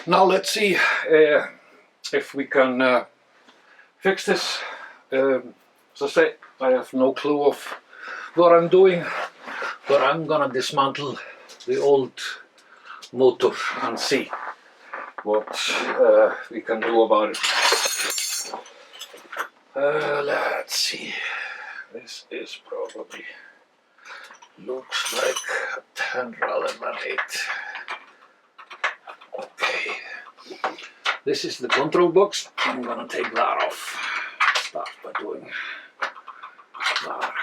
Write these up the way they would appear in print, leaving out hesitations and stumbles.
Now let's see if we can fix this. As I say, I have no clue of what I'm doing, but I'm gonna dismantle the old motor and see what we can do about it. Let's see. This is probably looks like a 10 rather than 8. Okay. This is the control box. I'm gonna take that off. Start by doing that.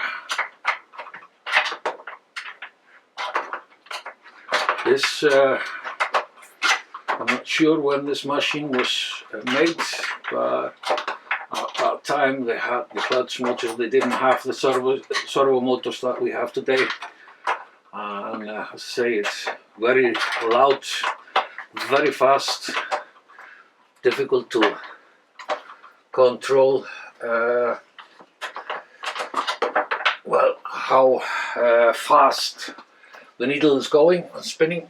This, I'm not sure when this machine was made, but at that time they had the clutch motors. They didn't have the servo motors that we have today. And as I say, it's very loud, very fast, difficult to control. Well, how fast the needle is going and spinning.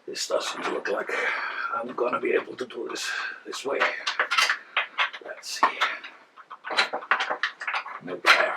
This doesn't look like I'm gonna be able to do this way. Let's see. Maybe there.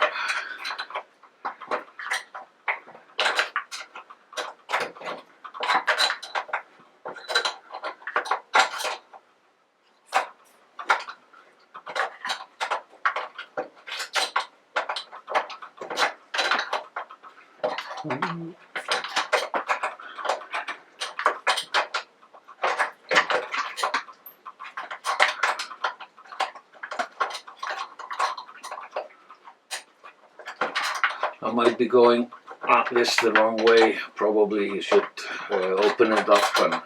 I might be going at this the wrong way. Probably you should open it up and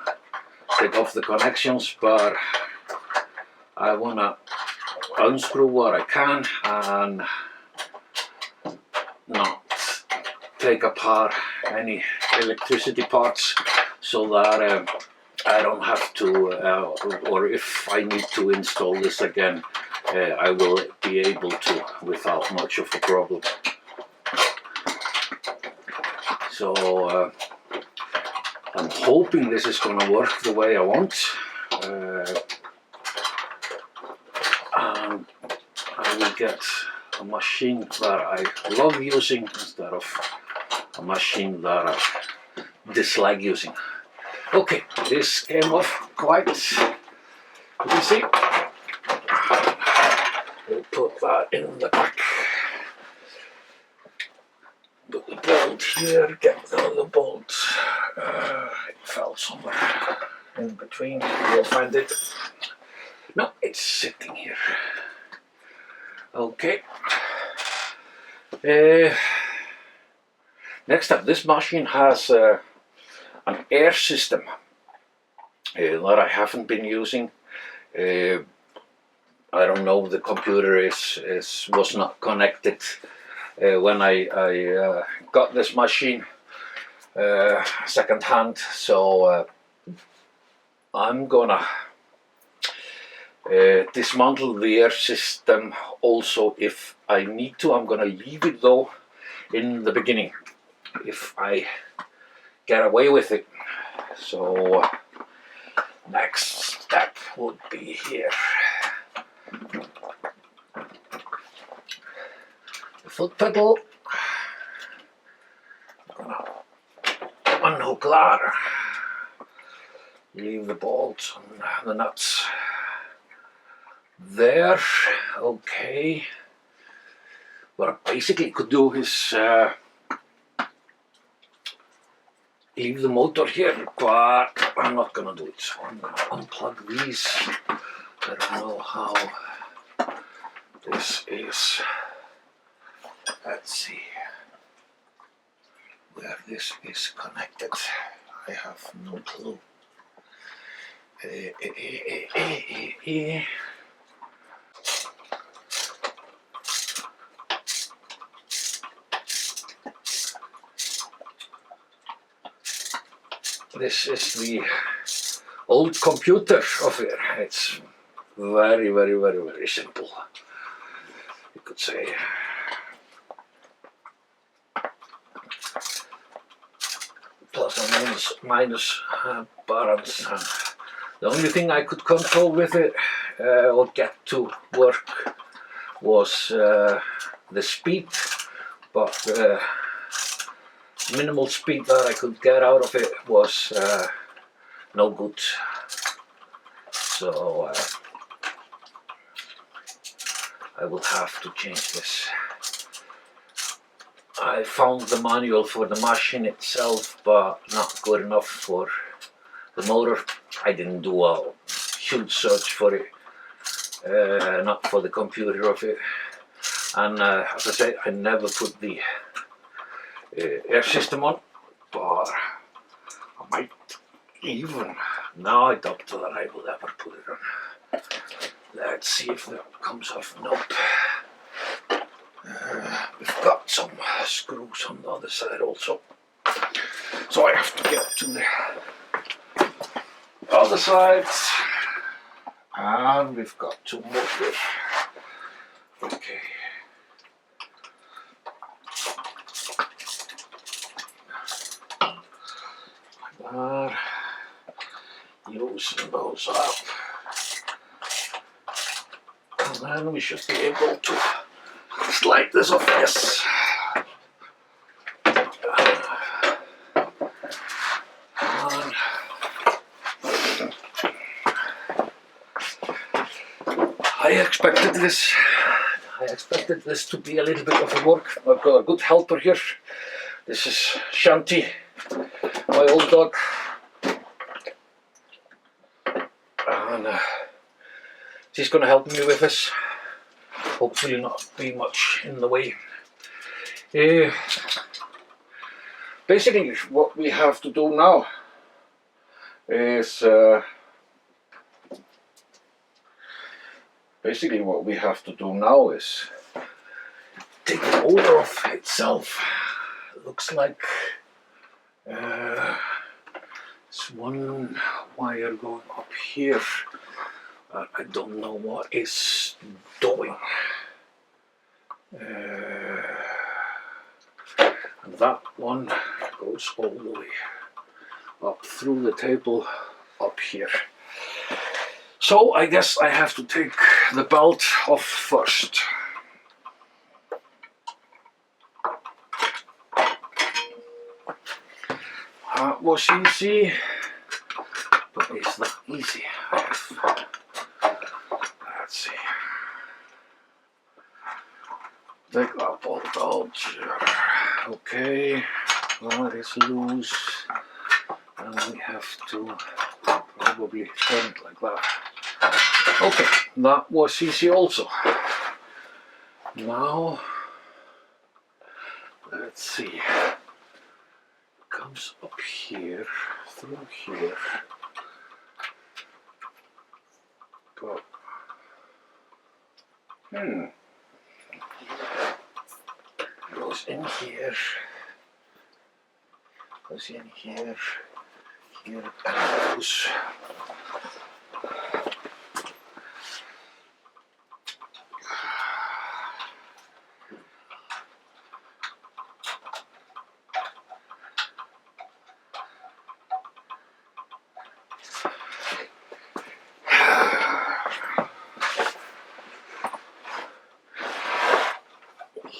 take off the connections, but I want to unscrew what I can and not take apart any electricity parts, so that I don't have to, or if I need to install this again, I will be able to without much of a problem. So I'm hoping this is going to work the way I want, and I will get a machine that I love using instead of a machine that I dislike using. Okay, this came off quite easy. We'll put that in the back. Put the bolt here, get the other bolt. It fell somewhere in between. We'll find it. No, it's sitting here. Okay. Next up, this machine has an air system that I haven't been using. I don't know, the computer was not connected when I got this machine second hand, so I'm gonna dismantle the air system also if I need to. I'm gonna leave it though in the beginning if I get away with it. So next step would be here. The foot pedal. I'm gonna unhook that. Leave the bolts and the nuts there. Okay. What I basically could do is leave the motor here, but I'm not gonna do it. So I'm gonna unplug these. I don't know how this is. Let's see where this is connected. I have no clue. This is the old computer of it. It's very, very, very, very simple, you could say. plus and minus balance. And the only thing I could control with it or get to work was the speed, but the minimal speed that I could get out of it was no good. So I will have to change this. I found the manual for the machine itself, but not good enough for the motor. I didn't do a huge search for it, not for the computer of it. And as I said, I never put the air system on, but I might even, now I doubt that I will ever put it on. Let's see if that comes off. Nope. We've got some screws on the other side also, so I have to get to the other side, and we've got two more here. Okay. Like that. Loosen those up, and then we should be able to slide this off. Yes. And I expected this to be a little bit of a work. I've got a good helper here. This is Shanti, my old dog. And she's going to help me with this. Hopefully not be much in the way. Basically what we have to do now is take the motor off itself. It looks like there's one wire going up here. I don't know what it's doing. And that one goes all the way up through the table up here. So I guess I have to take the belt off first. That was easy, but it's not easy. Let's see. Take that bolt out. Okay, that is loose, and we have to probably turn it like that. Okay, that was easy also. Now, let's see. It comes up here, through here. But, goes in here, goes in here, here it goes.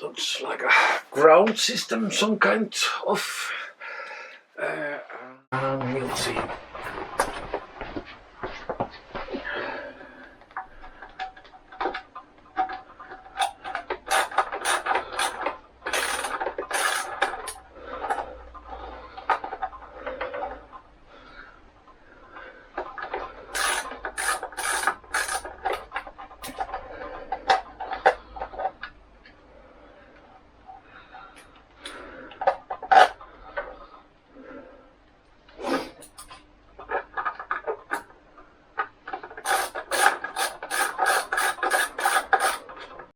Looks like a ground system, some kind of, and we'll see.